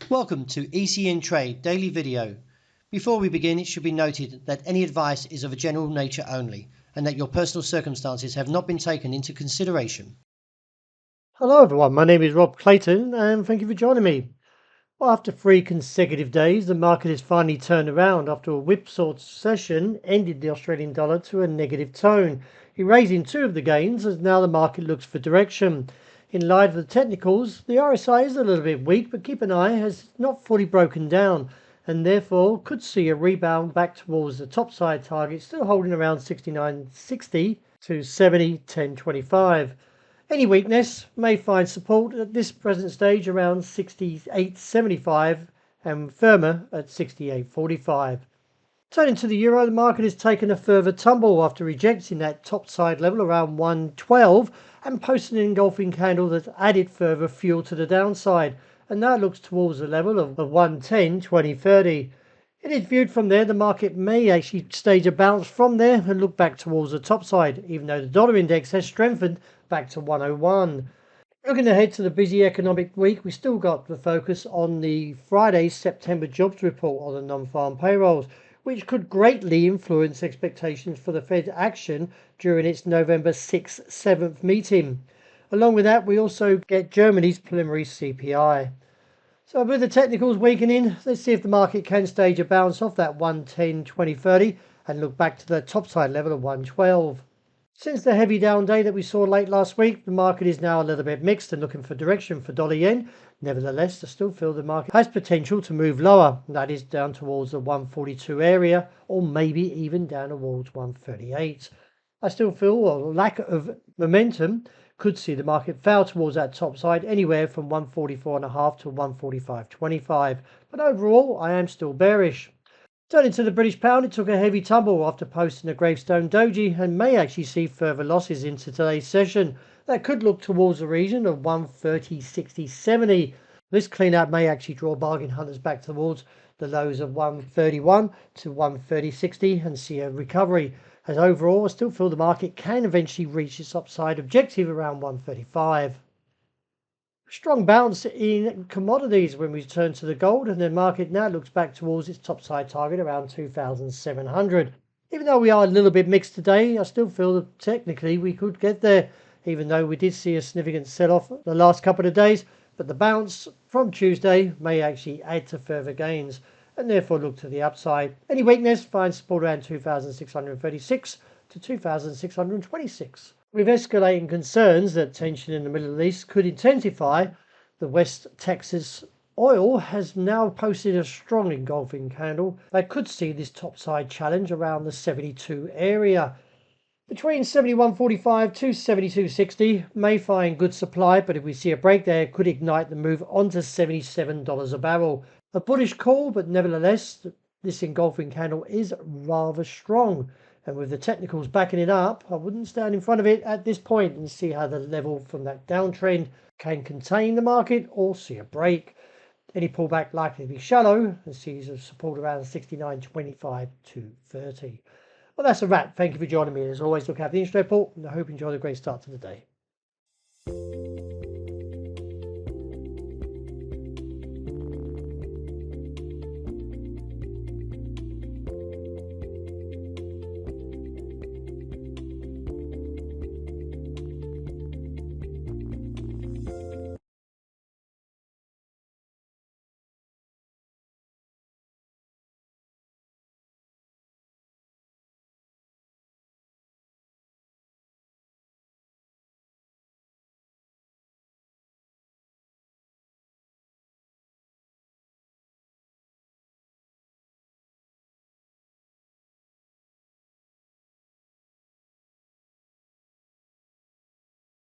Welcome to ECN Trade Daily Video. Before we begin, it should be noted that any advice is of a general nature only and that your personal circumstances have not been taken into consideration. Hello everyone, my name is Rob Clayton and thank you for joining me. Well, after 3 consecutive days, the market has finally turned around after a whipsaw session ended the Australian dollar to a negative tone, erasing 2 of the gains as now the market looks for direction. In light of the technicals, the RSI is a little bit weak, but keep an eye as it's not fully broken down and therefore could see a rebound back towards the top side target, still holding around 69.60 to 70.1025. Any weakness may find support at this present stage around 68.75 and firmer at 68.45. Turning to the euro, the market has taken a further tumble after rejecting that top side level around 112 and posting an engulfing candle that added further fuel to the downside, and now looks towards the level of 110 2030. It is viewed from there the market may actually stage a bounce from there and look back towards the top side, even though the dollar index has strengthened back to 101. Looking ahead to the busy economic week, we still got the focus on the Friday September jobs report on the non-farm payrolls, which could greatly influence expectations for the Fed action during its November 6th, 7th meeting. Along with that, we also get Germany's preliminary CPI. So with the technicals weakening, let's see if the market can stage a bounce off that 110 2030 and look back to the topside level of 112. Since the heavy down day that we saw late last week, the market is now a little bit mixed and looking for direction for dollar yen. Nevertheless, I still feel the market has potential to move lower. That is down towards the 142 area or maybe even down towards 138. I still feel a lack of momentum could see the market fail towards that top side anywhere from 144.5 to 145.25. But overall, I am still bearish. Turning to the British pound, it took a heavy tumble after posting a gravestone doji and may actually see further losses into today's session. That could look towards the region of 130.60.70. This cleanout may actually draw bargain hunters back towards the lows of 131 to 130.60 and see a recovery. As overall, I still feel the market can eventually reach its upside objective around 135. Strong bounce in commodities when we turn to the gold, and the market now looks back towards its topside target around 2,700. Even though we are a little bit mixed today, I still feel that technically we could get there, even though we did see a significant sell-off the last couple of days. But the bounce from Tuesday may actually add to further gains and therefore look to the upside. Any weakness finds support around 2,636 to 2,626. With escalating concerns that tension in the Middle East could intensify, the West Texas oil has now posted a strong engulfing candle that could see this topside challenge around the 72 area. Between 71.45 to 72.60 may find good supply, but if we see a break there, it could ignite the move onto $77 a barrel. A bullish call, but nevertheless, this engulfing candle is rather strong. And with the technicals backing it up, I wouldn't stand in front of it at this point and see how the level from that downtrend can contain the market or see a break. Any pullback likely to be shallow and sees a support around 69.25 to 30. Well, that's a wrap. Thank you for joining me. As always, look out for the interest report, and I hope you enjoy the great start to the day.